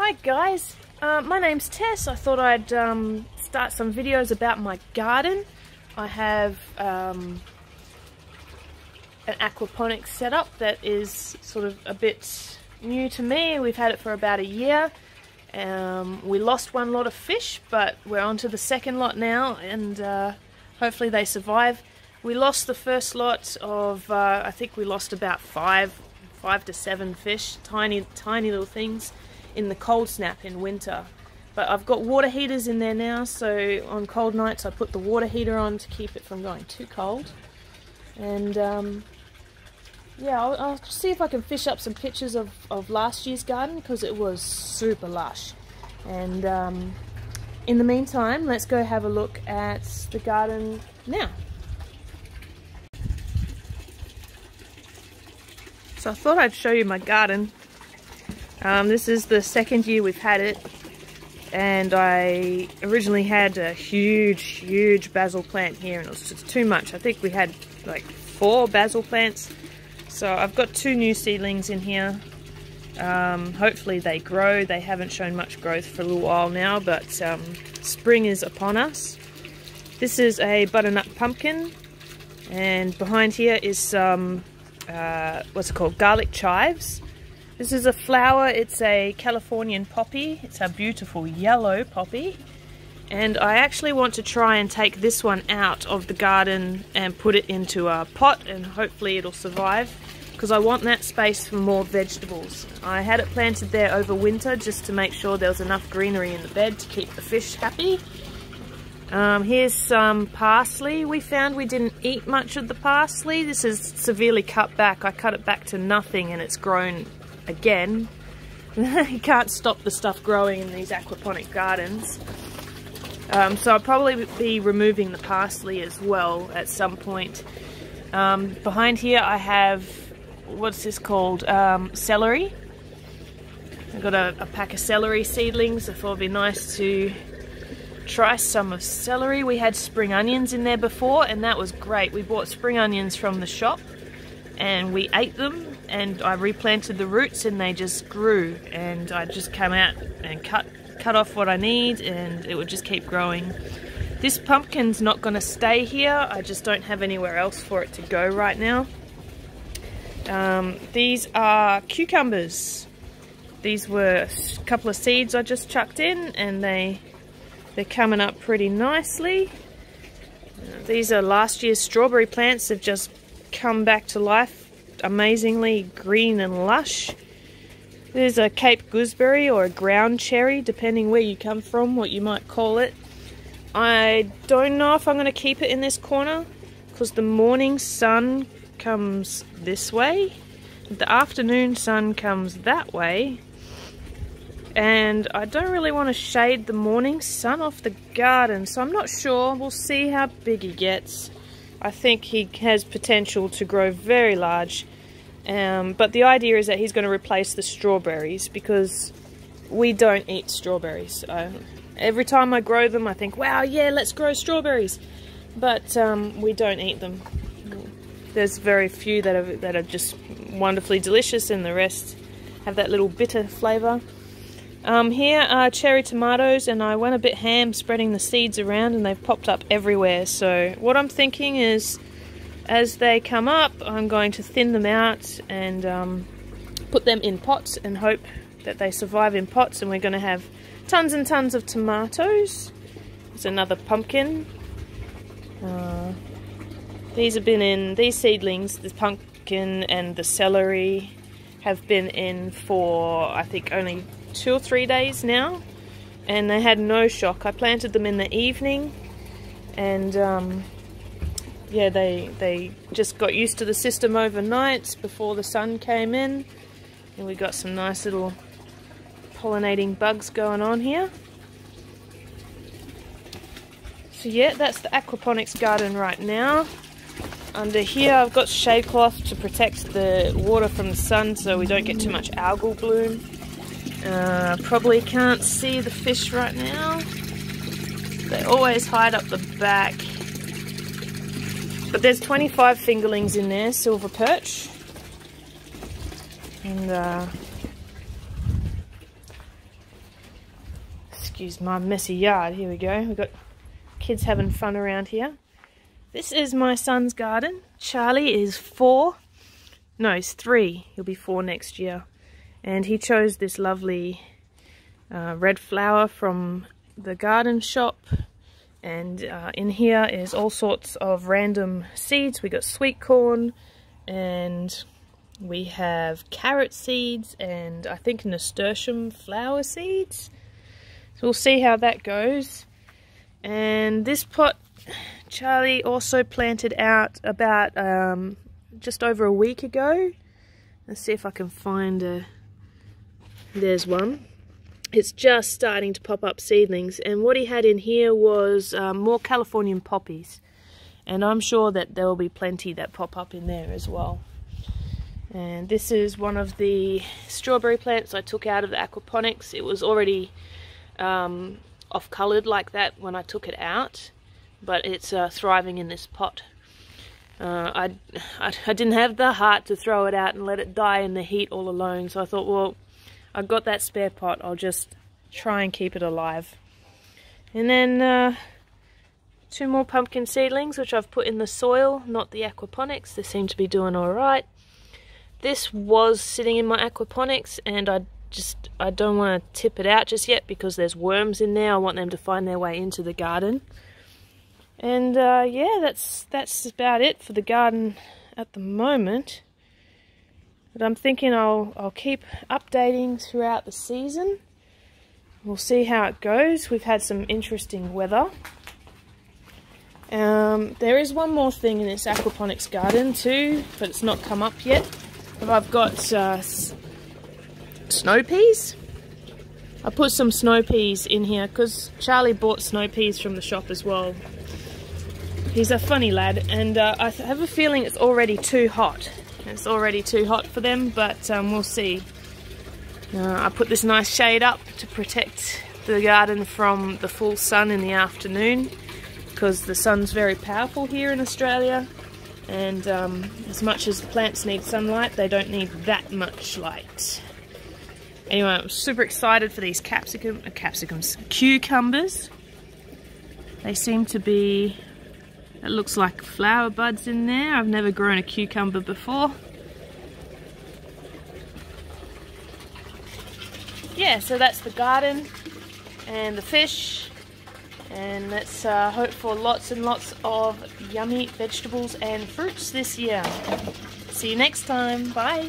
Hi guys, my name's Tess. I thought I'd start some videos about my garden. I have an aquaponics setup that is sort of a bit new to me. We've had it for about a year. We lost one lot of fish, but we're on to the second lot now, and hopefully they survive. We lost the first lot of, I think we lost about five to seven fish, tiny little things, in the cold snap in winter. But I've got water heaters in there now, so on cold nights I put the water heater on to keep it from going too cold. And yeah, I'll see if I can fish up some pictures of last year's garden, because it was super lush. And in the meantime, let's go have a look at the garden now. So I thought I'd show you my garden. This is the second year we've had it, and I originally had a huge basil plant here, and it was just too much. I think we had like 4 basil plants. So I've got 2 new seedlings in here. Hopefully they grow. They haven't shown much growth for a little while now, but spring is upon us. This is a butternut pumpkin, and behind here is some what's it called, garlic chives. This is a flower. It's a Californian poppy. It's a beautiful yellow poppy, and I actually want to try and take this one out of the garden and put it into a pot, and hopefully it'll survive, because I want that space for more vegetables. I had it planted there over winter just to make sure there was enough greenery in the bed to keep the fish happy. Here's some parsley. We found we didn't eat much of the parsley. This is severely cut back. I cut it back to nothing and it's grown again. You can't stop the stuff growing in these aquaponic gardens. So I'll probably be removing the parsley as well at some point. Behind here I have, what's this called, celery. I've got a pack of celery seedlings. I thought it'd be nice to try some of celery. We had spring onions in there before, and that was great. We bought spring onions from the shop and we ate them, and I replanted the roots and they just grew, and I just came out and cut off what I need, and it would just keep growing. This pumpkin's not going to stay here. I just don't have anywhere else for it to go right now. These are cucumbers. These were a couple of seeds I just chucked in, and they're coming up pretty nicely. These are last year's strawberry plants. They've just come back to life, amazingly green and lush. There's a Cape gooseberry, or a ground cherry, depending where you come from, what you might call it. I don't know if I'm going to keep it in this corner, because the morning sun comes this way, the afternoon sun comes that way, and I don't really want to shade the morning sun off the garden, so I'm not sure. We'll see how big he gets. I think he has potential to grow very large, but the idea is that he's going to replace the strawberries, because we don't eat strawberries. Every time I grow them I think, wow, yeah, let's grow strawberries, but we don't eat them. There's very few that are just wonderfully delicious, and the rest have that little bitter flavour. Here are cherry tomatoes, and I went a bit ham spreading the seeds around, and they've popped up everywhere. So what I'm thinking is, as they come up, I'm going to thin them out and put them in pots and hope that they survive in pots, and we're going to have tons and tons of tomatoes. There's another pumpkin. These have been in, these seedlings, the pumpkin and the celery, have been in for, I think, only 2 or 3 days now, and they had no shock. I planted them in the evening, and yeah, they just got used to the system overnight before the sun came in, and we got some nice little pollinating bugs going on here. So yeah, that's the aquaponics garden right now. Under here I've got shade cloth to protect the water from the sun so we don't get too much algal bloom. Probably can't see the fish right now. They always hide up the back. But there's 25 fingerlings in there, silver perch. And Excuse my messy yard. Here we go. We've got kids having fun around here. This is my son's garden. Charlie is 4. No, he's 3. He'll be 4 next year. And he chose this lovely red flower from the garden shop. And in here is all sorts of random seeds. We got sweet corn, and we have carrot seeds, and I think nasturtium flower seeds. So we'll see how that goes. And this pot, Charlie also planted out about just over a week ago. Let's see if I can find a... There's one. It's just starting to pop up seedlings, and what he had in here was more Californian poppies, and I'm sure that there will be plenty that pop up in there as well. And this is one of the strawberry plants I took out of the aquaponics. It was already off-coloured like that when I took it out, but it's thriving in this pot. I didn't have the heart to throw it out and let it die in the heat all alone, so I thought, well, I've got that spare pot, I'll just try and keep it alive. And then 2 more pumpkin seedlings, which I've put in the soil, not the aquaponics. They seem to be doing alright. This was sitting in my aquaponics, and I don't want to tip it out just yet because there's worms in there. I want them to find their way into the garden. And yeah, that's about it for the garden at the moment. But I'm thinking I'll keep updating throughout the season. We'll see how it goes. We've had some interesting weather. There is one more thing in this aquaponics garden too, but it's not come up yet. But I've got snow peas. I put some snow peas in here because Charlie bought snow peas from the shop as well. He's a funny lad, and I have a feeling it's already too hot. It's already too hot for them, but we'll see. I put this nice shade up to protect the garden from the full sun in the afternoon, because the sun's very powerful here in Australia, and as much as the plants need sunlight, they don't need that much light. Anyway, I'm super excited for these cucumbers. They seem to be... It looks like flower buds in there. I've never grown a cucumber before. Yeah, so that's the garden and the fish. And let's hope for lots and lots of yummy vegetables and fruits this year. See you next time. Bye.